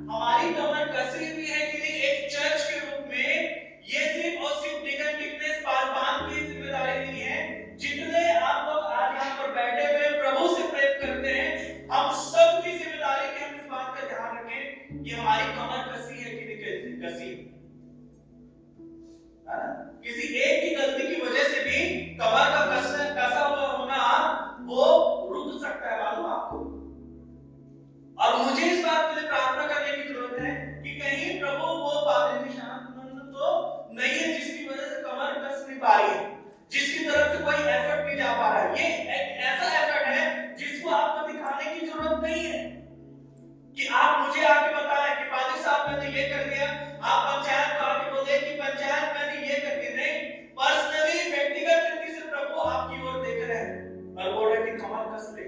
हमारी कमर कसी हुई है कि नहीं? एक चर्च के रूप में ये सिर्फ और सिर्फ निगम टिकनेस पासबान की जिम्मेदारी नहीं है। जितने आप लोग आज यहाँ पर बैठे हुए प्रभु से प्रेम करते हैं, हम सब की जिम्मेदारी है कि हम इस बात का ध्यान रखें कि हमारी कमर कसी है कि नहीं कसी। किसी एक की गलती की वजह से भी कमर का कसा हुआ होना वो रुक सकता है, मालूम आपको। और मुझे इस बात के लिए प्रार्थना करने की जरूरत है कि कहीं प्रभु वो पादरी निशान तो नहीं है जिसकी वजह से कमर कस नहीं पा रही है, जिसकी तरफ से कोई एफर्ट नहीं जा पा रहा है। ये एक ऐसा एफर्ट है जिसको आपको दिखाने की जरूरत नहीं है कि आप मुझे आके बताएं कि पादरी साहब मैंने ये कर दिया, आप पंचायत को आके बोले कि पंचायत मैंने ये कर दिया। नहीं, पर्सनली व्यक्तिगत रीति से प्रभु आपकी ओर देख रहे हैं और बोल रहे हैं कि कमर कस ले।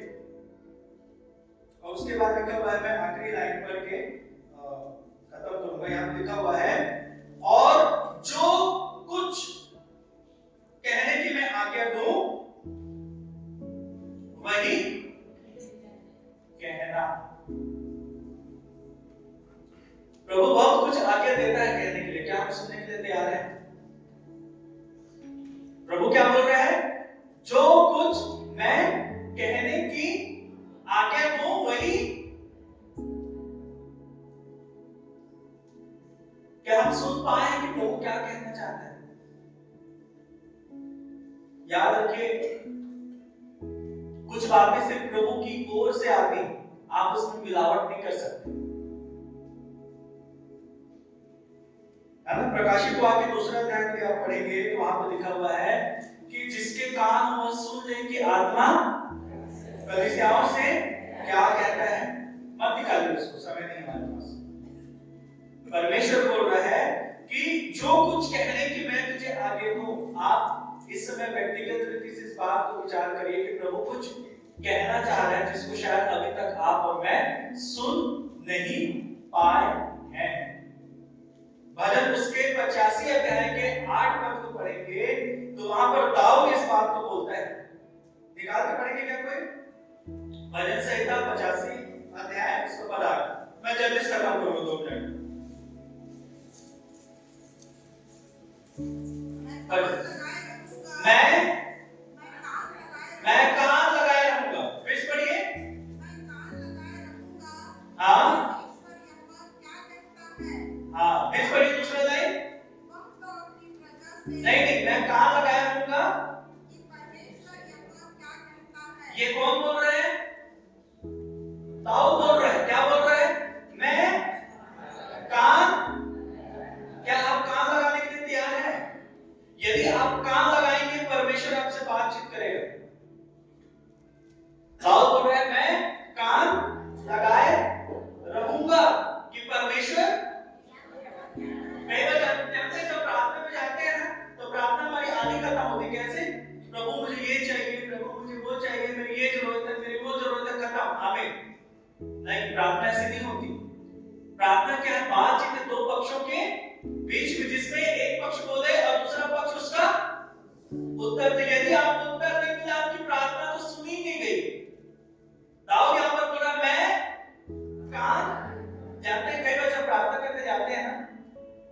और उसके बाद लिखा हुआ है, मैं आखिरी लाइन पढ़ के खत्म करूंगा। यहां लिखा हुआ है, और जो कुछ कहने की मैं आज्ञा दूं वही कहना। प्रभु बहुत कुछ आज्ञा देता है कहने के लिए, क्या हम सुनने के लिए तैयार हैं? प्रभु क्या बोल रहा है? जो कुछ मैं कहने की आज्ञा दूं वही। क्या हम सुन पाए कि प्रभु क्या कहना चाहते हैं? याद रखिए, कुछ बातें सिर्फ प्रभु की ओर से आती, आप उसमें मिलावट नहीं कर सकते, है ना। प्रकाशित वाक्य दूसरा अध्याय में आप पढ़ेंगे तो वहां पर लिखा हुआ है कि जिसके कान वह सुन ले कि आत्मा कलीसियाओं से क्या कहता है। मत निकालिए उसको, समय नहीं हमारे पास। परमेश्वर बोल रहा है कि जो कुछ कहने की मैं तुझे आगे दूं। आप इस समय व्यक्तिगत रीति से इस बात को विचार करिए कि प्रभु कुछ कहना चाह रहा है जिसको शायद अभी तक आप और मैं सुन नहीं पाए हैं। भजन उसके 85 अध्याय के 8 पद को पढ़ेंगे तो वहां पर दाऊद इस बात को बोलता है। निकाल के पढ़ेंगे क्या कोई? भजन संहिता 85 अध्याय उसको पढ़ा। मैं जल्दी से खत्म करूंगा, 2 मिनट। मैं कान लगाए रहूंगा। फिर पढ़िए। हाँ हाँ, फिर पढ़िए दूसरा लाइन। नहीं, मैं कान लगाए रहूंगा। ये कौन बोल रहा है? दाऊद बोल रहा है। क्या बोल रहा है? मैं कान। क्या आप कान लगाने के लिए तैयार हैं? यदि आप कान लगाएंगे परमेश्वर आपसे बातचीत करेगा। दाऊद बोल रहा है मैं कान लगाए रहूंगा कि परमेश्वर। जब प्रार्थना में जाते हैं ना तो प्रार्थना हमारी आधी खत्म होती। कैसे? प्रभु मुझे ये चाहिए, प्रभु मुझे वो चाहिए, मेरी ये जरूरत है, मेरी वो जरूरत है, खत्म, आमीन। नहीं, प्रार्थना ऐसे नहीं होती। प्रार्थना क्या है? बातचीत है दो पक्षों के बीच में, जिसमें एक पक्ष बोले और दूसरा पक्ष उसका उत्तर दे। यदि आप उत्तर नहीं मिला, आपकी प्रार्थना तो सुनी नहीं गई। दाऊद यहां पर बोला मैं कान। जानते हैं कई बार जब प्रार्थना करने जाते हैं ना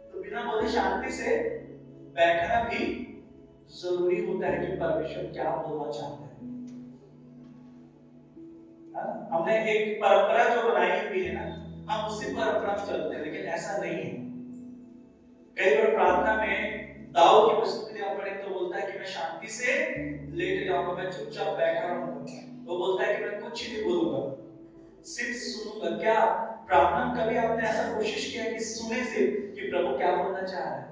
तो बिना बोले शांति से बैठना भी जरूरी होता है कि परमेश्वर क्या बोलना चाहते हैं। हमने एक परंपरा जो बनाई हुई है ना, हम उसी परंपरा में चलते हैं, लेकिन ऐसा नहीं है। कई बार प्रार्थना में दाऊद की पुस्तक में पढ़े तो बोलता है कि मैं शांति से लेट जाऊंगा, मैं चुपचाप बैठा रहूंगा। वो बोलता है कि मैं कुछ नहीं बोलूंगा, सिर्फ सुनूंगा। क्या प्रार्थना में कभी आपने ऐसा कोशिश किया कि सुने से कि प्रभु क्या बोलना चाह रहा है?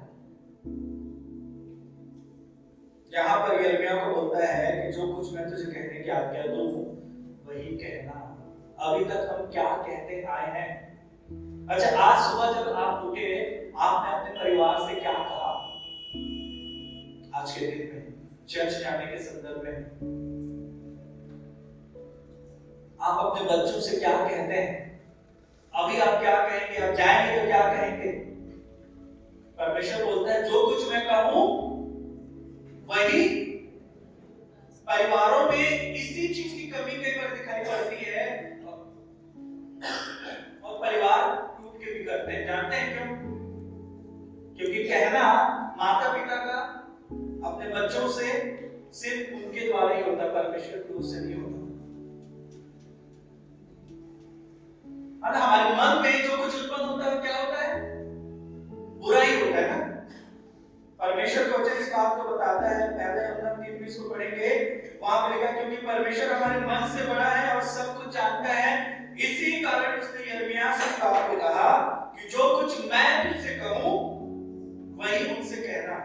यहाँ पर यिर्मयाह को बोलता है कि जो कुछ मैं तुझे कहने की आज्ञा दूं वही कहना। अभी तक हम क्या कहते आए हैं? अच्छा, आज सुबह जब आप उठे आपने अपने परिवार से क्या कहा? आज के दिन में चर्च जाने के संदर्भ में आप अपने बच्चों से क्या कहते हैं? अभी आप क्या कहेंगे? आप जाएंगे तो क्या कहेंगे? परमेश्वर बोलता है जो कुछ मैं कहूं वही। परिवारों में इसी चीज की कमी कई बार दिखाई पड़ती है और परिवार टूट के भी करते हैं। जानते हैं क्यों? क्योंकि कहना माता पिता का अपने बच्चों से सिर्फ उनके द्वारा ही होता, परमेश्वर की ओर से नहीं होता। हमारे मन में जो कुछ उत्पन्न होता है क्या होता है? बुरा ही होता है ना। परमेश्वर का वचन इस बात को बताता है, पहले यूहन्ना 3:20 को पढ़ेंगे, वहां पर लिखा क्योंकि परमेश्वर हमारे मन से बड़ा है और सब कुछ जानता है, इसी कारण उसने यिर्मयाह से बात को कहा कि जो कुछ मैं तुझसे कहूं वही उनसे कहना।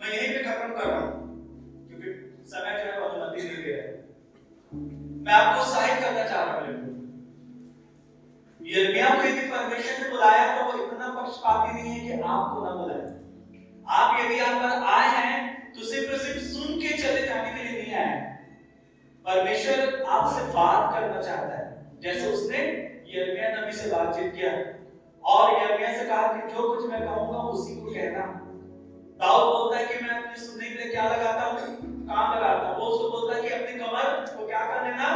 मैं यहीं पे खत्म कर रहा हूं क्योंकि समय जो है अनुमति नहीं दे रहा है। मैं आपको उत्साहित करना चाह रहा हूं। यिर्मयाह को यदि परमेश्वर ने बुलाया तो वो इतना पक्षपाती नहीं है कि आपको ना बुलाए। आप यदि यहाँ पर आए हैं तो सिर्फ सुन के चले जाने के लिए नहीं आए। परमेश्वर आपसे बात करना चाहता है, जैसे उसने यिर्मयाह नबी से बातचीत किया और यिर्मयाह से कहा कि जो कुछ मैं कहूंगा उसी को कहना। दाऊद बोलता है कि मैं अपने सुनने के लिए क्या लगाता हूँ? काम लगाता हूँ। वो उसको बोलता है कि अपनी कमर को क्या कर लेना?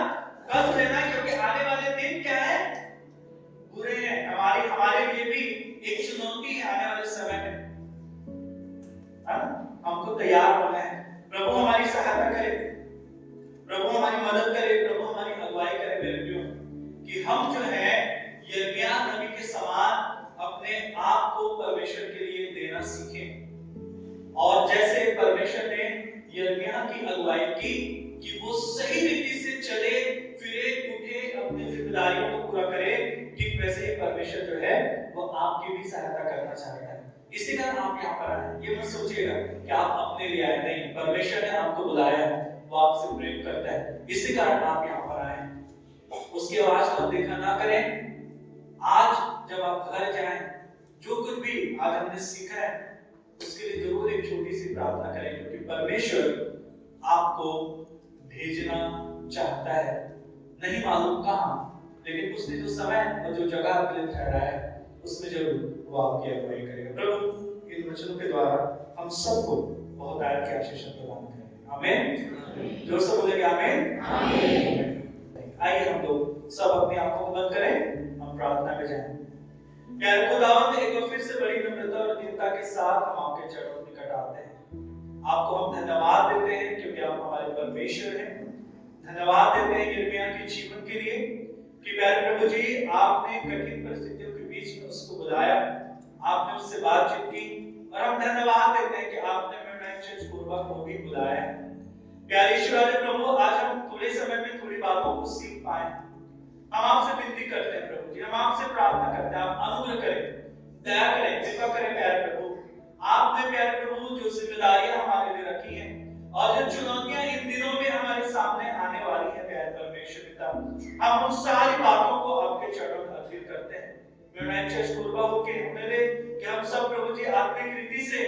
कस लेना, क्योंकि आने वाले दिन क्या है? बुरे हैं। हमारे लिए भी एक चुनौती है आने वाले समय में। हमको तैयार होना है। प्रभु हमारी सहायता करे, प्रभु हमारी मदद करे, प्रभु हमारी अगुवाई करे मेरे प्रियो, कि हम जो है यिर्मयाह नबी के समान अपने आप को परमेश्वर के लिए देना सीखें। और जैसे परमेश्वर ने यिर्मयाह की अगुवाई की कि वो सही रीति से चले फिरे उठे अपनी जिम्मेदारियों को पूरा करे, ठीक वैसे ही परमेश्वर जो है वो आपकी भी सहायता करना चाहता है। इसी कारण आप यहाँ पर आए। ये मत सोचिएगा कि आप अपने लिए आए, नहीं, परमेश्वर ने आपको बुलाया है, वो आपसे प्रेम करता है, इसी कारण आप यहाँ पर आए। उसकी आवाज को देखा ना करें। आज जब आप घर जाएं, जो कुछ भी आज हमने सीखा है उसके लिए जरूर एक छोटी सी प्रार्थना करें, क्योंकि परमेश्वर आपको भेजना चाहता है। नहीं मालूम कहाँ, लेकिन उसने जो समय और जो जगह आपके लिए ठहराया है उसमें जरूर वो आपकी अगुवाई करेगा। प्रभु इन वचनों के द्वारा हम सबको बहुत आयत के आशीष प्रदान करेंगे। आमीन। जोर से बोलेंगे आमीन। आमीन। आइए हम लोग सब अपनी आंखों को बंद करें, हम प्रार्थना में जाएं। प्यारे खुदावंद, एक बार फिर से बड़ी नम्रता और दीनता के साथ हम आपके चरणों में निकट आते हैं। आपको हम धन्यवाद देते हैं क्योंकि आप हमारे परमेश्वर हैं। धन्यवाद देते हैं यिर्मयाह के जीवन के लिए कि प्यारे प्रभु जी, आपने कठिन परिस्थितियों के बीच में उसको बुलाया, आपने उससे बातचीत की, और हम धन्यवाद देते हैं कि आपने मिडनाइट चर्च कोरबा को भी बुलाया। प्यारे ईश्वर प्रभु, आज हम थोड़े समय में थोड़ी बातों को सीख पाए। हम आपसे विनती करते हैं प्रभु जी, हम आपसे प्रार्थना करते हैं, आप अनुग्रह करें, दया करें, कृपा करें प्यारे प्रभु। आपने प्यारे प्रभु जो जिम्मेदारियां हमारे लिए रखी हैं और जो चुनौतियां इन दिनों में हमारे सामने आने वाली है प्यारे परमेश्वर पिता, हम उन सारी बातों को आपके चरणों में अर्पित करते हैं। मिडनाइट चर्च कोरबा को के हमें कि हम सब प्रभु जी आत्मिक रीति से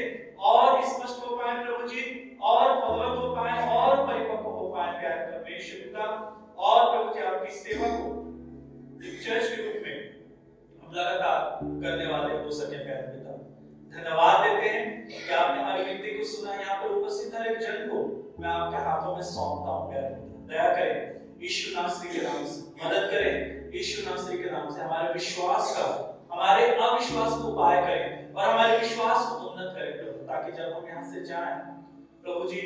और स्पष्ट हो पाए प्रभु जी, और बलवंत हो पाए और परिपक्व हो पाए प्यारे परमेश्वर पिता, और प्रभु जी आपकी सेवा को चर्च के रूप में हम लगातार करने वाले हो सके प्यारे पिता। धन्यवाद देते हैं कि आपने हमारी विनती को सुना। यहाँ पर उपस्थित हर एक जन को मैं आपके हाथों में सौंपता हूँ प्यारे पिता। दया करें, यीशु नासरी के नाम से मदद करें, यीशु नासरी के नाम से हमारे विश्वास का, हमारे अविश्वास को पार करें और हमारे विश्वास को उन्नत करें प्रभु, ताकि जब हम यहाँ से जाएं प्रभु जी,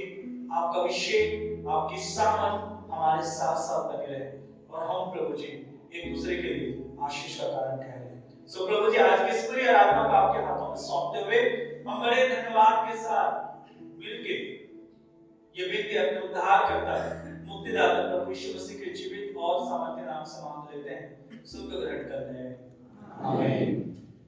आपका अभिषेक, आपकी सामर्थ हमारे साथ साथ बने रहे और हम प्रभु जी एक दूसरे के लिए आशीष का कारण ठहरे। सो प्रभु जी, आज की इस पूरी आराधना को आपके हाथों में सौंपते हुए हम बड़े धन्यवाद के साथ मिलके ये विनती अपने उद्धार करता है, मुक्तिदाता प्रभु यीशु मसीह के जीवित और सामर्थ्य नाम से मांग लेते हैं, सुन ग्रहण करते हैं। आमीन।